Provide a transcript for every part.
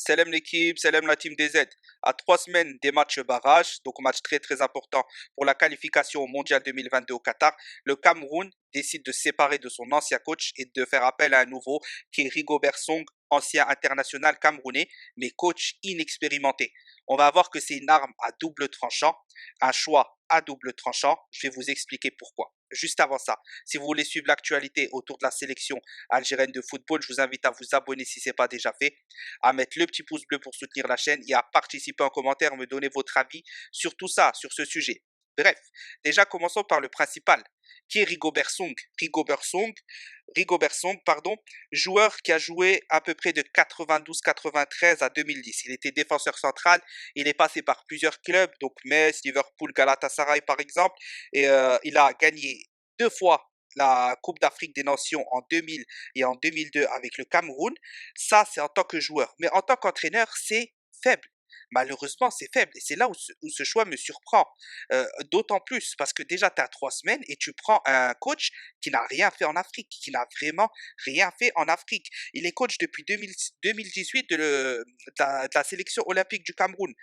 Salam l'équipe, salam la team des Z. À 3 semaines des matchs barrages, donc match très très important pour la qualification au Mondial 2022 au Qatar, le Cameroun décide de se séparer de son ancien coach et de faire appel à un nouveau qui est Rigobert Song, ancien international camerounais, mais coach inexpérimenté. On va voir que c'est une arme à double tranchant, un choix à double tranchant. Je vais vous expliquer pourquoi. Juste avant ça, si vous voulez suivre l'actualité autour de la sélection algérienne de football, je vous invite à vous abonner si ce n'est pas déjà fait, à mettre le petit pouce bleu pour soutenir la chaîne et à participer en commentaire, me donner votre avis sur tout ça, sur ce sujet. Bref, déjà commençons par le principal, qui est Rigobert Song. Rigobert Song, pardon, joueur qui a joué à peu près de 92-93 à 2010. Il était défenseur central, il est passé par plusieurs clubs, donc Metz, Liverpool, Galatasaray par exemple, et il a gagné 2 fois la Coupe d'Afrique des Nations en 2000 et en 2002 avec le Cameroun. Ça, c'est en tant que joueur. Mais en tant qu'entraîneur, c'est faible. Malheureusement, c'est faible. Et c'est là où ce choix me surprend. D'autant plus parce que déjà, tu as 3 semaines et tu prends un coach qui n'a rien fait en Afrique, qui n'a vraiment rien fait en Afrique. Il est coach depuis 2018 de la sélection olympique du Cameroun.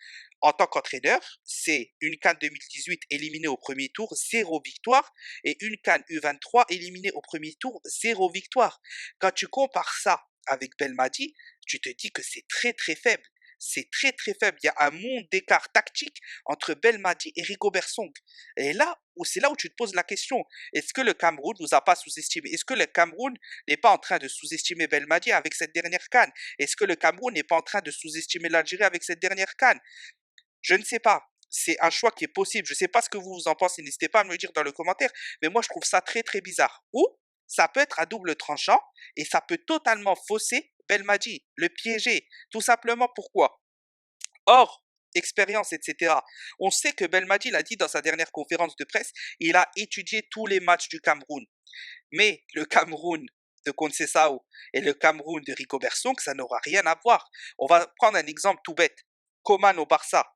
En tant qu'entraîneur, c'est une CAN 2018 éliminée au premier tour, 0 victoire, et une CAN U23 éliminée au premier tour, 0 victoire. Quand tu compares ça avec Belmadi, tu te dis que c'est très très faible. C'est très très faible. Il y a un monde d'écart tactique entre Belmadi et Rigobert Song. Et là, c'est là où tu te poses la question. Est-ce que le Cameroun nous a pas sous-estimé? Est-ce que le Cameroun n'est pas en train de sous-estimer Belmadi avec cette dernière CAN? Est-ce que le Cameroun n'est pas en train de sous-estimer l'Algérie avec cette dernière CAN? Je ne sais pas. C'est un choix qui est possible. Je ne sais pas ce que vous en pensez. N'hésitez pas à me le dire dans le commentaire. Mais moi, je trouve ça très, très bizarre. Ou ça peut être à double tranchant et ça peut totalement fausser Belmadi, le piéger. Tout simplement pourquoi? Or, expérience, etc. On sait que Belmadi l'a dit dans sa dernière conférence de presse, il a étudié tous les matchs du Cameroun. Mais le Cameroun de Conceição et le Cameroun de Rigobert Song, ça n'aura rien à voir. On va prendre un exemple tout bête. Coman au Barça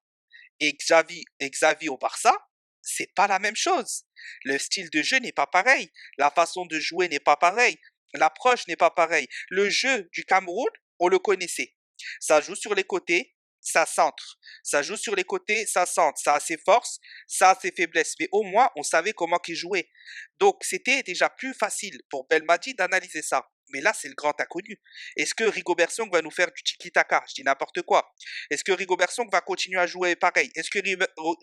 et Xavi au Barça, c'est pas la même chose. Le style de jeu n'est pas pareil. La façon de jouer n'est pas pareille. L'approche n'est pas pareille. Le jeu du Cameroun, on le connaissait. Ça joue sur les côtés, ça centre. Ça joue sur les côtés, ça centre. Ça a ses forces, ça a ses faiblesses. Mais au moins, on savait comment il jouait. Donc, c'était déjà plus facile pour Belmadi d'analyser ça. Mais là, c'est le grand inconnu. Est-ce que Rigobert Song va nous faire du tiki-taka? Je dis n'importe quoi. Est-ce que Rigobert Song va continuer à jouer pareil? Est-ce que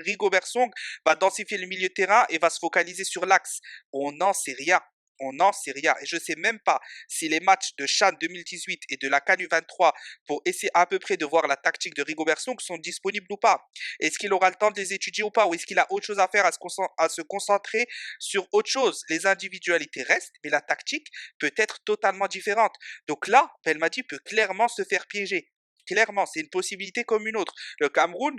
Rigobert Song va densifier le milieu de terrain et va se focaliser sur l'axe? On n'en sait rien. On n'en sait rien. Et je ne sais même pas si les matchs de CHAN 2018 et de la CAN U23 pour essayer à peu près de voir la tactique de Rigobert Song sont disponibles ou pas. Est-ce qu'il aura le temps de les étudier ou pas? Ou est-ce qu'il a autre chose à faire, à se concentrer sur autre chose? Les individualités restent, mais la tactique peut être totalement différente. Donc là, Belmadi peut clairement se faire piéger. Clairement, c'est une possibilité comme une autre. Le Cameroun,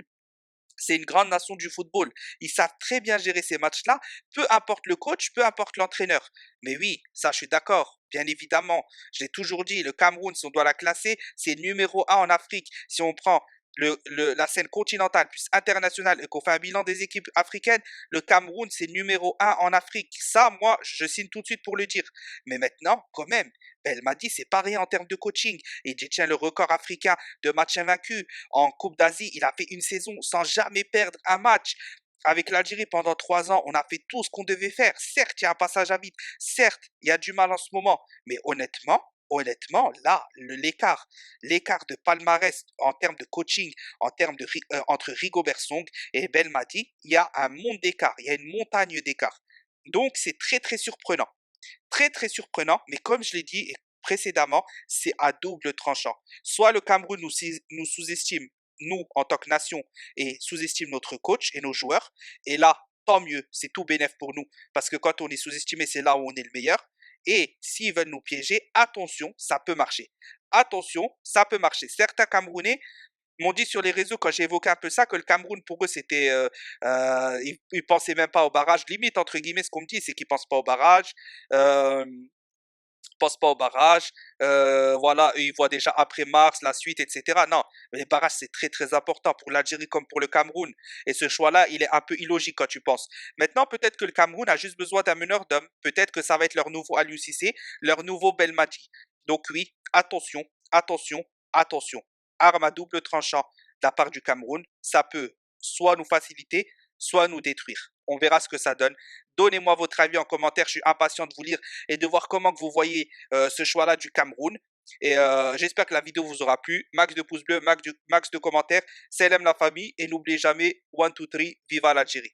c'est une grande nation du football. Ils savent très bien gérer ces matchs-là, peu importe le coach, peu importe l'entraîneur. Mais oui, ça, je suis d'accord. Bien évidemment, j'ai toujours dit, le Cameroun, si on doit la classer, c'est numéro un en Afrique. Si on prend la scène continentale plus internationale et qu'on fait un bilan des équipes africaines, le Cameroun, c'est numéro un en Afrique. Ça, moi, je signe tout de suite pour le dire. Mais maintenant, quand même, elle m'a dit, c'est pareil en termes de coaching. Il détient le record africain de matchs invaincus. En Coupe d'Asie, il a fait une saison sans jamais perdre un match. Avec l'Algérie, pendant 3 ans, on a fait tout ce qu'on devait faire. Certes, il y a un passage à vide. Certes, il y a du mal en ce moment. Mais honnêtement, là, l'écart de palmarès en termes de coaching, entre Rigobert Song et Belmadi, il y a un monde d'écart. Il y a une montagne d'écart. Donc, c'est très, très surprenant. Très, très surprenant. Mais comme je l'ai dit précédemment, c'est à double tranchant. Soit le Cameroun nous sous-estime, nous, en tant que nation, et sous-estime notre coach et nos joueurs. Et là, tant mieux, c'est tout bénef pour nous. Parce que quand on est sous-estimé, c'est là où on est le meilleur. Et s'ils veulent nous piéger, attention, ça peut marcher. Attention, ça peut marcher. Certains Camerounais m'ont dit sur les réseaux, quand j'ai évoqué un peu ça, que le Cameroun, pour eux, c'était... ils pensaient même pas au barrage. Limite, entre guillemets, ce qu'on me dit, c'est qu'ils pensent pas au barrage. Euh, pense pas au barrage, voilà, ils voient déjà après mars, la suite, etc. Non, mais les barrages, c'est très très important pour l'Algérie comme pour le Cameroun. Et ce choix-là, il est un peu illogique quand tu penses. Maintenant, peut-être que le Cameroun a juste besoin d'un meneur d'hommes. Peut-être que ça va être leur nouveau Aliou Cissé, leur nouveau Belmadi. Donc oui, attention, attention, attention. arme à double tranchant de la part du Cameroun. Ça peut soit nous faciliter, soit nous détruire. On verra ce que ça donne. Donnez-moi votre avis en commentaire. Je suis impatient de vous lire et de voir comment que vous voyez ce choix-là du Cameroun. Et j'espère que la vidéo vous aura plu. Max de pouces bleus, max de commentaires. Salam la famille. Et n'oubliez jamais, 1, 2, 3, viva l'Algérie.